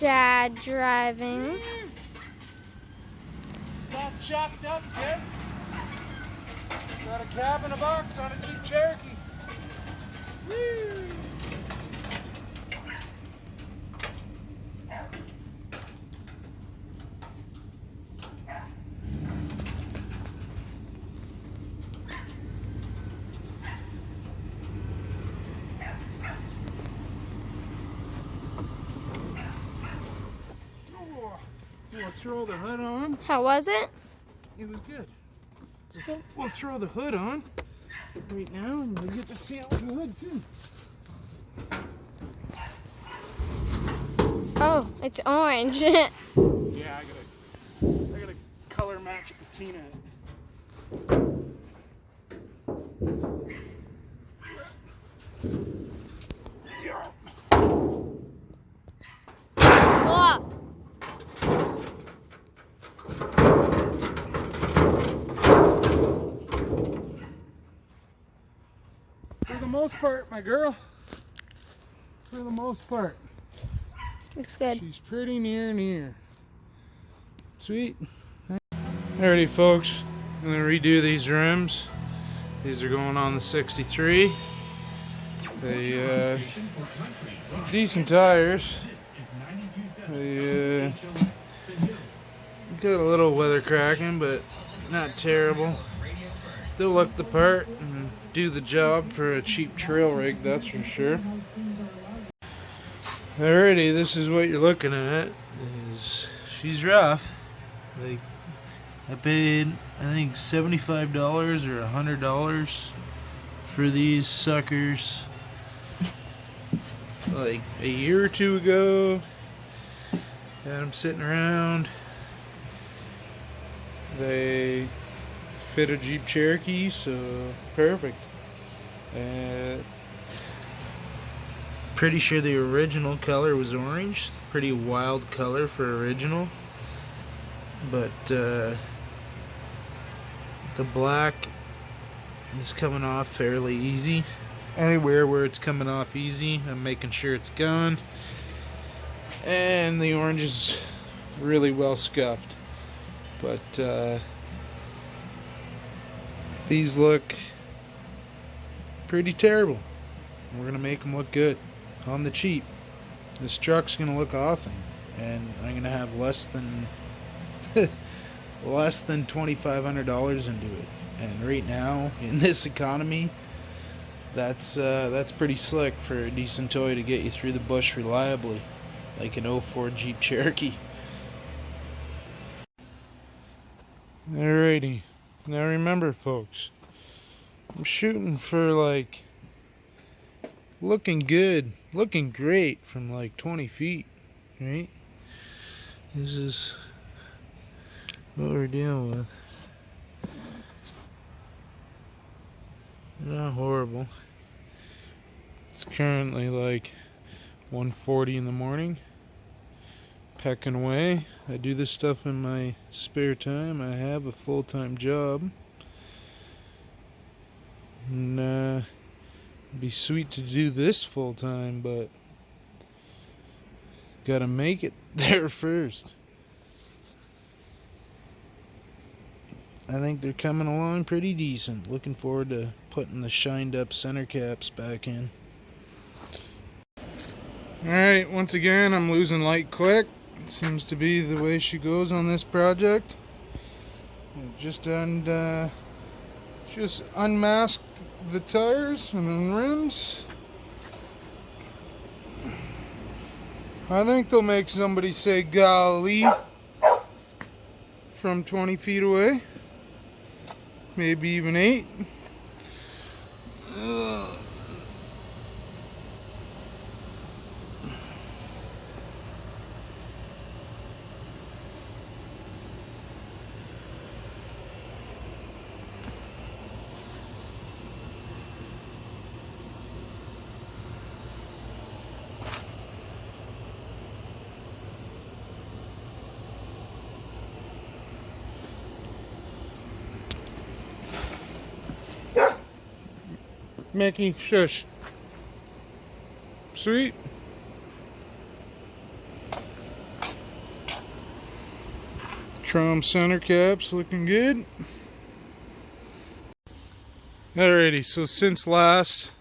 Dad driving. It's all chopped up, kid. Got a cab in a box on a Jeep Cherokee. Woo! We'll throw the hood on. How was it? It was good. It's good. We'll throw the hood on right now, and we'll get to see out the hood too. Oh, it's orange. Yeah, I gotta color match patina it. Whoa. For the most part, my girl. For the most part. Looks good. She's pretty near. Sweet. Alrighty, folks. I'm gonna redo these rims. These are going on the 63. They decent tires. They got a little weather cracking, but not terrible. Still look the part and do the job for a cheap trail rig, that's for sure. Alrighty, this is what you're looking at. She's rough. Like, I paid, I think, $75 or $100 for these suckers like a year or two ago. Had them sitting around. They fit a Jeep Cherokee, so perfect. Pretty sure the original color was orange. Pretty wild color for original. But the black is coming off fairly easy. Anywhere where it's coming off easy, I'm making sure it's gone. And the orange is really well scuffed. But these look pretty terrible. We're gonna make them look good on the cheap. This truck's gonna look awesome, and I'm gonna have less than $2,500 into it. And right now, in this economy, that's pretty slick for a decent toy to get you through the bush reliably, like an 04 Jeep Cherokee. Alrighty, now remember, folks, I'm shooting for like looking good, looking great from like 20 feet, right? This is what we're dealing with. Not horrible. It's currently like 1:40 in the morning. Pecking away. I do this stuff in my spare time. I have a full-time job. And it'd be sweet to do this full-time, but gotta make it there first. I think they're coming along pretty decent. Looking forward to putting the shined up center caps back in. Alright, once again I'm losing light quick. It seems to be the way she goes on this project. Just unmasked the tires and the rims. I think they'll make somebody say golly from 20 feet away. Maybe even 8. Mickey, shush. Sweet. Chrome center caps looking good. Alrighty, so since last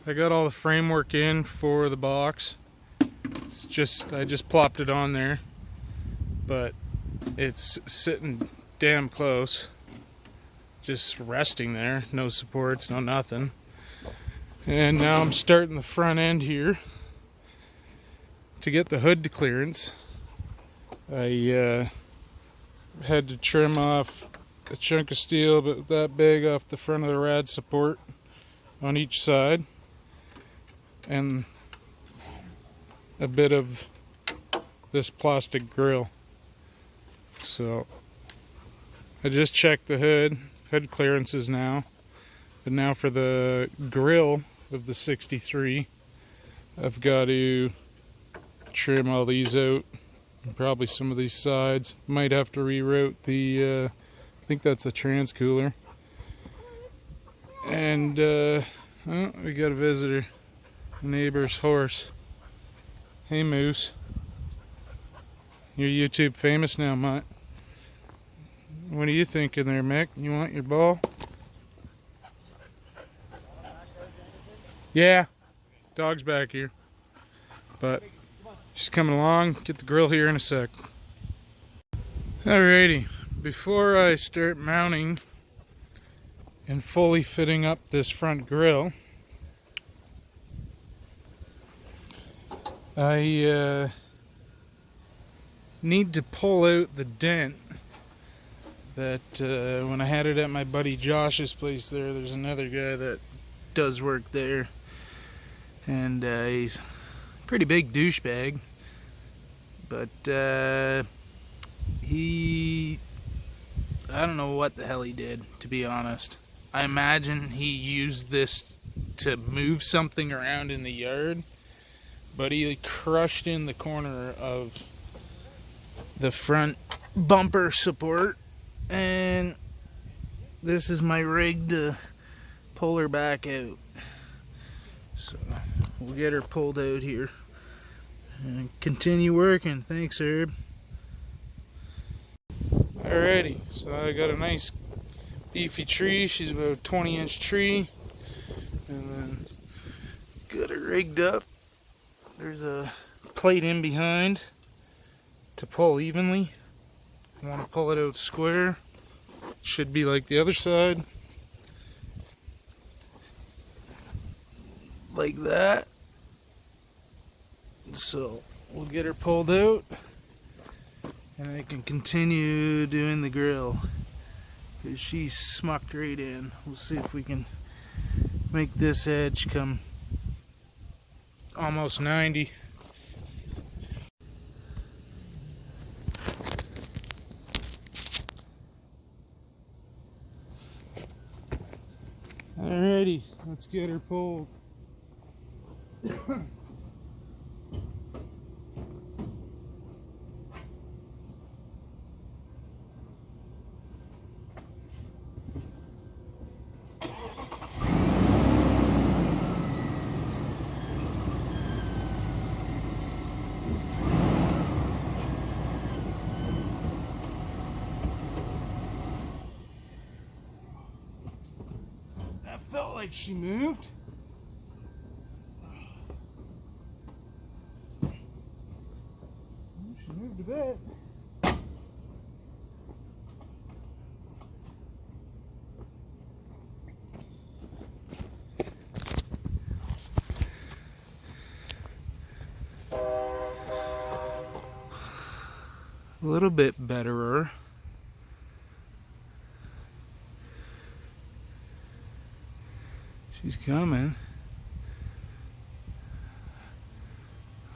I got all the framework in for the box. I just plopped it on there, but it's sitting damn close, just resting there, no supports, no nothing. And now I'm starting the front end here to get the hood to clearance. I had to trim off a chunk of steel about that big off the front of the rad support on each side, and a bit of this plastic grill. So I just checked the hood clearances now, but now for the grill of the 63 I've got to trim all these out, and probably some of these sides. Might have to reroute the I think that's a trans cooler. And oh, we got a visitor, a neighbor's horse. Hey Moose, you're YouTube famous now, Mutt. What are you thinking there, Mick? You want your ball? Yeah, dog's back here, but she's coming along. Get the grill here in a sec. Alrighty, before I start mounting and fully fitting up this front grill, I need to pull out the dent that when I had it at my buddy Josh's place there's another guy that does work there, and he's a pretty big douchebag, but I don't know what the hell he did, to be honest. I imagine he used this to move something around in the yard, but he crushed in the corner of the front bumper support, and this is my rig to pull her back out. So we'll get her pulled out here and continue working. Thanks, Herb. Alrighty, so I got a nice beefy tree. She's about a 20-inch tree, and then got her rigged up. There's a plate in behind to pull evenly. I want to pull it out square. Should be like the other side, like that. So we'll get her pulled out, and I can continue doing the grill, because she's smucked right in. We'll see if we can make this edge come almost 90. Alrighty, let's get her pulled. That felt like she moved. She moved a bit. A little bit betterer. She's coming.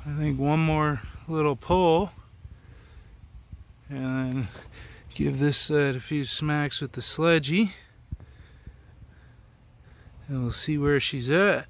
I think one more little pull, and then give this side a few smacks with the sledgy, and we'll see where she's at.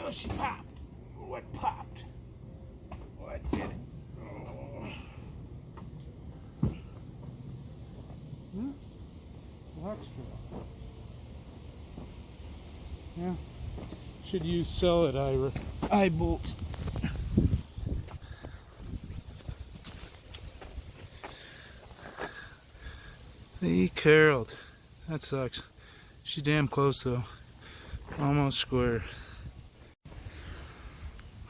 Oh, she popped. What popped? What did it? Oh. Watch girl. Yeah. Should use solid eye bolts. He curled. That sucks. She's damn close though. Almost square.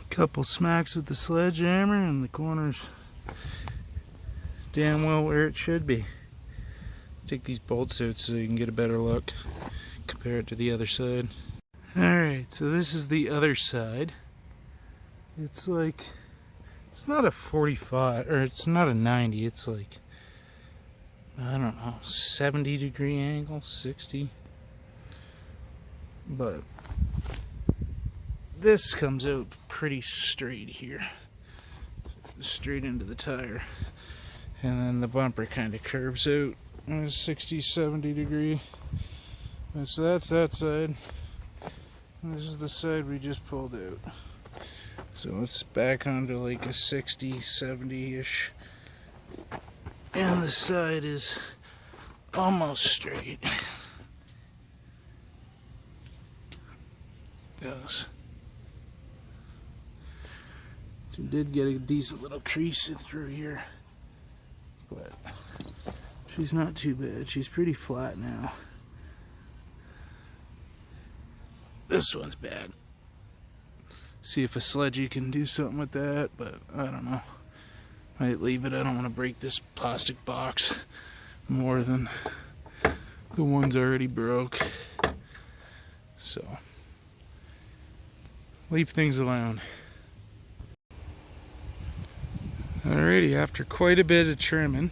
Couple smacks with the sledgehammer and the corner's damn well where it should be. Take these bolts out so you can get a better look. Compare it to the other side. Alright, so this is the other side. It's like, it's not a 45, or it's not a 90, it's like, I don't know, 70-degree angle, 60. But this comes out pretty straight here. Straight into the tire. And then the bumper kind of curves out. 60, 70 degree. And so that's that side. And this is the side we just pulled out. So it's back onto like a 60, 70-ish. And the side is almost straight. Goes. So did get a decent little crease through here. But she's not too bad. She's pretty flat now. This one's bad. See if a sledgy can do something with that, but I don't know. Might leave it. I don't want to break this plastic box more than the ones already broke. So, leave things alone. Alrighty, after quite a bit of trimming,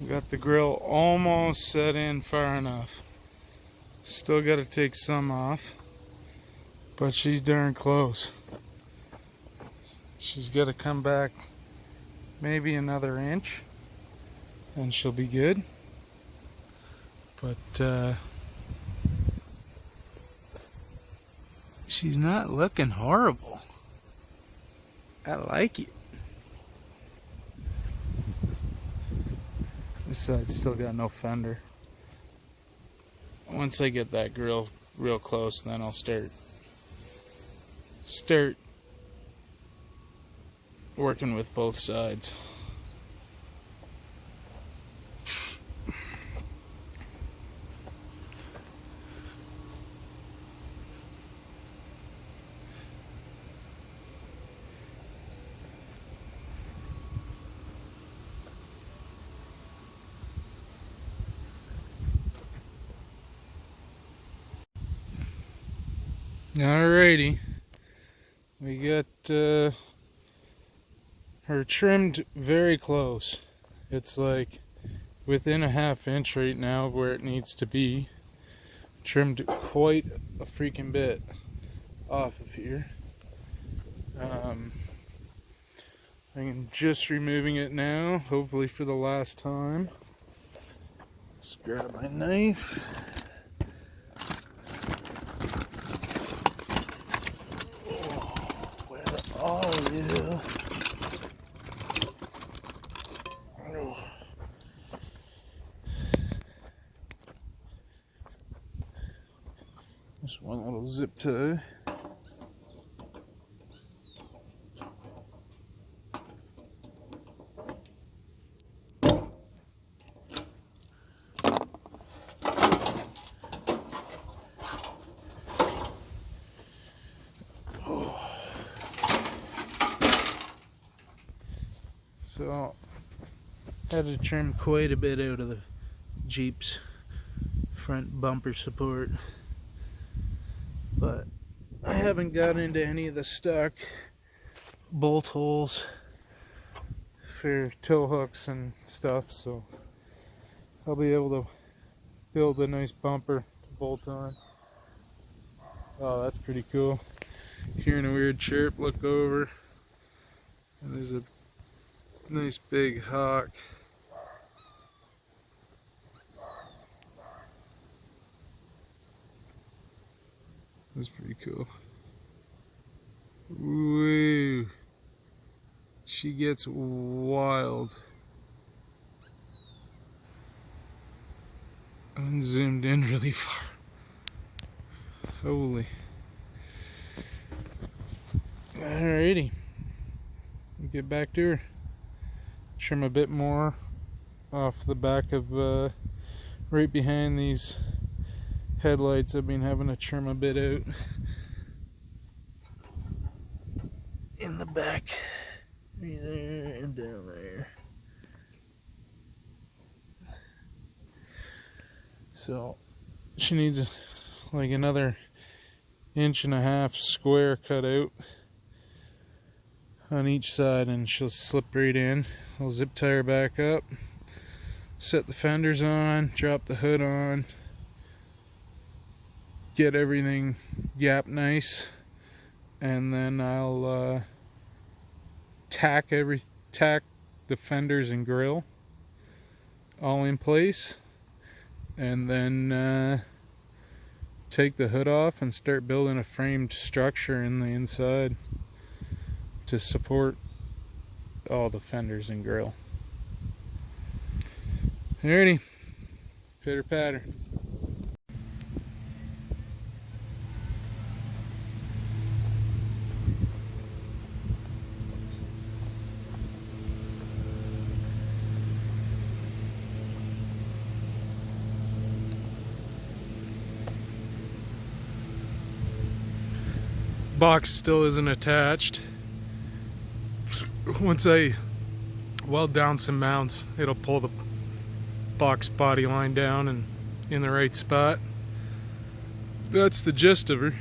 we got the grill almost set in far enough. Still got to take some off, but she's darn close. She's got to come back maybe another inch and she'll be good. But she's not looking horrible. I like it. This side's still got no fender. Once I get that grill real close, then I'll start working with both sides. Alrighty, we got her trimmed very close. It's like within a ½ inch right now of where it needs to be. Trimmed quite a freaking bit off of here. I'm just removing it now, hopefully for the last time. Just grab my knife. Oh yeah. Just one little zip tie. So, had to trim quite a bit out of the Jeep's front bumper support, but I haven't got into any of the stock bolt holes for tow hooks and stuff, so I'll be able to build a nice bumper to bolt on. Oh, that's pretty cool. Hearing a weird chirp, look over, and there's a nice big hawk. That's pretty cool. Woo! She gets wild. And zoomed in really far. Holy. Alrighty. Get back to her. Trim a bit more off the back of right behind these headlights. I've been having to trim a bit out in the back, right there and down there. So she needs like another 1.5 inch square cut out on each side, and she'll slip right in. I'll zip tie her back up, set the fenders on, drop the hood on, get everything gapped nice, and then I'll tack the fenders and grill all in place, and then take the hood off and start building a framed structure in the inside to support all the fenders and grill. Alrighty, pitter patter. Box still isn't attached. Once I weld down some mounts, it'll pull the box body line down and in the right spot. That's the gist of her.